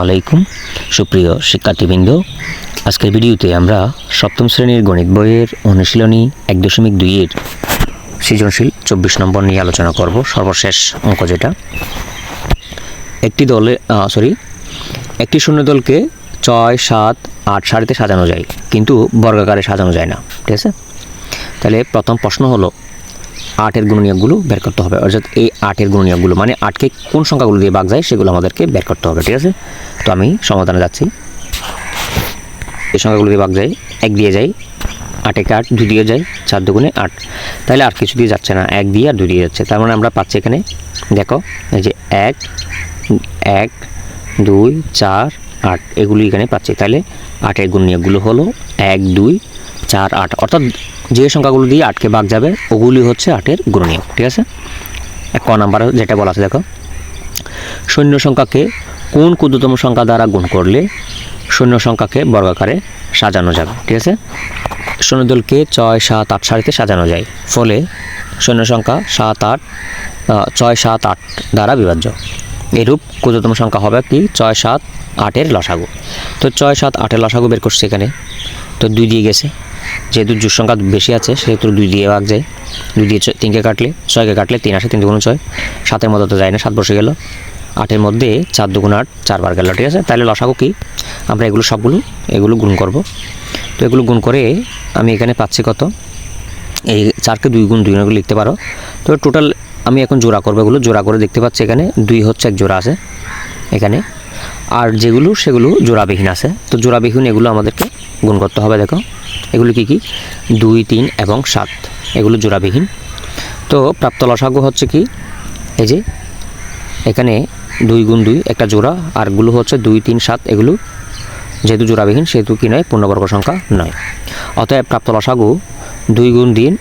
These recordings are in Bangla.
আলাইকুম সুপ্রিয় শিক্ষার্থীবৃন্দ, আজকের ভিডিওতে আমরা সপ্তম শ্রেণীর গণিত বইয়ের অনুশীলনী 1.2 এর সৃজনশীল 24 নম্বর নিয়ে আলোচনা করব। সর্বশেষ অঙ্ক যেটা, একটি শূন্য দলকে 6, 7, 8 সারিতে সাজানো যায়, কিন্তু বর্গাকারে সাজানো যায় না। ঠিক আছে, তাহলে প্রথম প্রশ্ন হলো 8-এর গুণনীয়কগুলো বের করতে হবে। অর্থাৎ এই 8-এর গুণনীয়কগুলো মানে 8কে কোন সংখ্যাগুলো দিয়ে ভাগ যায় সেগুলো আমাদেরকে বের করতে হবে। ঠিক আছে, তো আমি সমাধানে যাচ্ছি। এই সংখ্যাগুলো দিয়ে ভাগ যায়, 1 দিয়ে যায়, 8-এ 8, 2 দিয়ে যায়, 4 দুগুণে 8। তাহলে আর কিছু দিয়ে যাচ্ছে না, 1 দিয়ে আর 2 দিয়ে যাচ্ছে। তার মানে আমরা পাচ্ছি এখানে, দেখো এই যে 1, 1, 2, 4, 8 এগুলি এখানে পাচ্ছি। তাহলে 8-এর গুণনীয়কগুলো হলো 1, 2, 4, 8। অর্থাৎ যে সংখ্যাগুলো দিয়ে 8কে ভাগ যাবে ওগুলি হচ্ছে 8-এর গুণনীয়ক। ঠিক আছে, ক নাম্বার যেটা বলা আছে দেখো, শূন্য সংখ্যাকে কোন ক্ষুদ্রতম সংখ্যা দ্বারা গুণ করলে শূন্য সংখ্যাকে বর্গাকারে সাজানো যাবে। ঠিক আছে, শূন্য দলকে 6, 7, 8 সারিতে সাজানো যায়, ফলে শূন্য সংখ্যা 7, 8, 6, 7, 8 দ্বারা বিভাজ্য। এরূপ ক্ষুদ্রতম সংখ্যা হবে কি 6, 7, 8-এর লসাগু। তো 6, 7, 8-এর লসাগু বের করছে এখানে, তো 2 দিয়ে গেছে, যেহেতু জোড় সংখ্যা বেশি আছে সেহেতু 2 দিয়ে ভাগ যায়। 2 দিয়ে 3কে কাটলে 6কে কাটলে 3 আসে, 3 দুগুণ 6, 7-এর মধ্যে তো যায় না, 7 বসে গেল। 8-এর মধ্যে 4 দুগুণ 8, 4 বার গেল। ঠিক আছে, তাহলে লসাগু কি, আমরা এগুলো সবগুলো এগুলো গুণ করব। তো এগুলো গুণ করে আমি এখানে পাচ্ছি কত, এই 4কে 2 গুণ 2 এগুলো লিখতে পারো। তো টোটাল আমি এখন জোড়া করবো, এগুলো জোড়া করে দেখতে পাচ্ছি এখানে 2 হচ্ছে এক জোড়া আছে এখানে, আর যেগুলো সেগুলো জোড়াবিহীন আছে। তো জোড়াবিহীন এগুলো আমাদেরকে গুণ করতে হবে। দেখো এগুলো কি কি, 2, 3 এবং 7 এগুলো জোড়াবিহীন। তো প্রাপ্ত লসাগু হচ্ছে কি, এই যে এখানে 2 গুণ 2 একটা জোড়া, আরগুলো হচ্ছে 2, 3, 7 এগুলো যেহেতু জোড়াবিহীন সেহেতু কি নয়, পূর্ণবর্গ সংখ্যা নয়। অতএব প্রাপ্ত লসাগু 2 গুণ 3,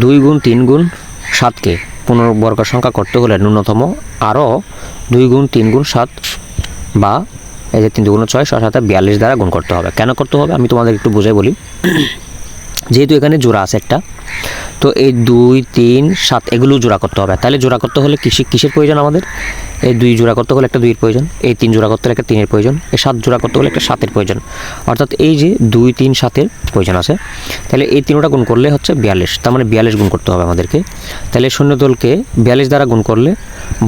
2 গুণ 3 গুণ 7কে পূর্ণবর্গ সংখ্যা করতে হলে ন্যূনতম আরও 2 গুণ 3 গুণ 7 বা এই যে 3 দুগুণ 6, 6 7 42 দ্বারা গুণ করতে হবে। কেন করতে হবে আমি তোমাদের একটু বুঝাই বলি। যেহেতু এখানে জোড়া আছে একটা, তো এই 2, 3, 7 এগুলো জোড়া করতে হবে। তাহলে জোড়া করতে হলে কিসের প্রয়োজন আমাদের, এই 2 জোড়া করতে হলে একটা 2-এর প্রয়োজন, এই 3 জোড়া করতে হলে একটা 3-এর প্রয়োজন, এই 7 জোড়া করতে হলে একটা 7-এর প্রয়োজন। অর্থাৎ এই যে 2, 3, 7-এর প্রয়োজন আছে। তাহলে এই 3টা গুণ করলে হচ্ছে 42, তার মানে 42 গুণ করতে হবে আমাদেরকে। তাহলে শূন্য দলকে 42 দ্বারা গুণ করলে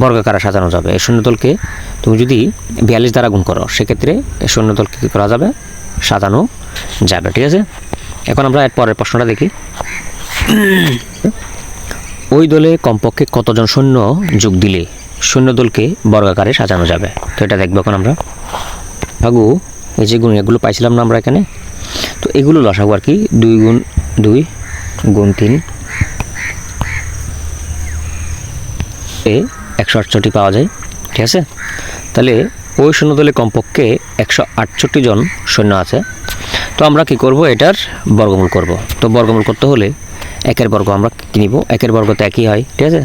বর্গাকারে সাজানো যাবে। এই শূন্য দলকে তুমি যদি 42 দ্বারা গুণ করো সেক্ষেত্রে এই শূন্য দলকে কী করা যাবে, সাজানো যাবে। ঠিক আছে, এখন আমরা এর পরের প্রশ্নটা দেখি। ওই দলে কমপক্ষে কতজন সৈন্য যোগ দিলে শূন্য দলকে বর্গাকারে সাজানো যাবে। তো এটা দেখবো এখন আমরা। লসাগু এই যে গুণনীয়কগুলো পাইছিলাম না আমরা এখানে, তো এগুলো লসাগু আর কি, 2 গুণ 2 গুণ 3 168 পাওয়া যায়। ঠিক আছে, তাহলে ওই শূন্য দলে কমপক্ষে 168 জন সৈন্য আছে। তো আমরা কি করব, এটার বর্গমূল করব। তো বর্গমূল করতে হলে 1-এর বর্গ আমরা কি নিব, 1-এর বর্গ তো একই হয়। ঠিক আছে,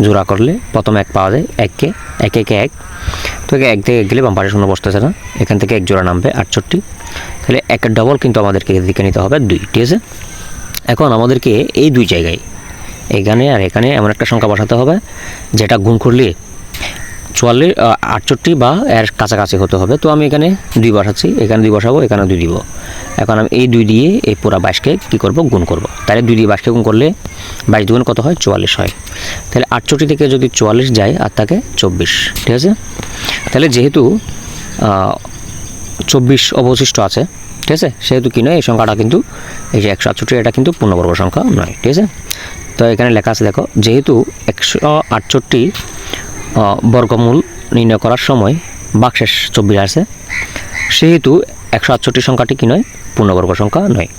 জোড়া করলে প্রথম 1 পাওয়া যায়, 1কে 1, তো 1 থেকে 1 গেলে বাম পাশে শূন্য বসতেছে না, এখান থেকে 1 জোড়া নামবে 68। তাহলে 1-এর ডবল কিন্তু আমাদেরকে এদিকে নিতে হবে 2। ঠিক আছে, এখন আমাদেরকে এই 2 জায়গায় এখানে আর এখানে এমন একটা সংখ্যা বসাতে হবে যেটা গুণ করলে 68 বা এর কাছাকাছি হতে হবে। তো আমি এখানে 2 বসাচ্ছি, এখানে 2 বসাবো, এখানে 2 দিব। এখন আমি এই 2 দিয়ে এই পুরা 22কে কী করব, গুণ করব। তাহলে 2 দিয়ে 22কে গুণ করলে 22 দুগুণ কত হয়, 44 হয়। তাহলে 68 থেকে যদি 44 যায় আর থাকে 24। ঠিক আছে, তাহলে যেহেতু 24 অবশিষ্ট আছে, ঠিক আছে, সেহেতু কি নয়, এই সংখ্যাটা কিন্তু এই যে 168 এটা কিন্তু পূর্ণবর্গ সংখ্যা নয়। ঠিক আছে, তো এখানে লেখা আছে দেখো, যেহেতু 168 বর্গমূল নির্ণয় করার সময় ভাগশেষ 24 আছে, সেহেতু 168 সংখ্যাটি কি নয়, পূর্ণবর্গ সংখ্যা নয়।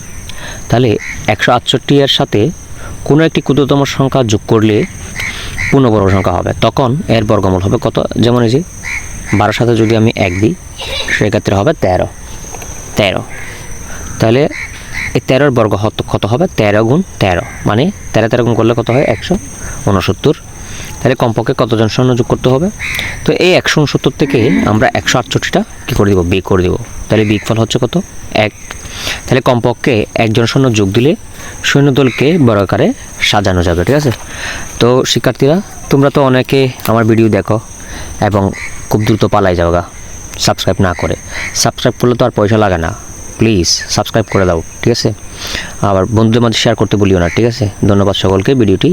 তাহলে 168 এর সাথে কোনো একটি ক্ষুদ্রতম সংখ্যা যোগ করলে পূর্ণবর্গ সংখ্যা হবে, তখন এর বর্গমূল হবে কত, যেমন এই যে 12-এর সাথে যদি আমি 1 দিই সেক্ষেত্রে হবে 13। তাহলে এই 13-এর বর্গ কত হবে, 13 গুণ 13, মানে 13 গুণ করলে কত হয়, 169। তাহলে কমপক্ষে কতজন সৈন্য যোগ করতে হবে। তো এই 169 থেকে আমরা 168টা কী করে দেবো, বিয়োগ করে দেবো। তাহলে বিয়োগফল হচ্ছে কত, 1। তাহলে কমপক্ষে একজন সৈন্য যোগ দিলে সৈন্যদলকে বর্গাকারে সাজানো যাবে। ঠিক আছে, তো শিক্ষার্থীরা তোমরা তো অনেকে আমার ভিডিও দেখো এবং খুব দ্রুত পালাই যাও গা সাবস্ক্রাইব না করে। সাবস্ক্রাইব করলে তো আর পয়সা লাগে না, প্লিজ সাবস্ক্রাইব করে দাও, ঠিক আছে? আবার বন্ধুদের মধ্যে শেয়ার করতে বলিও না, ঠিক আছে? ধন্যবাদ সকলকে ভিডিওটি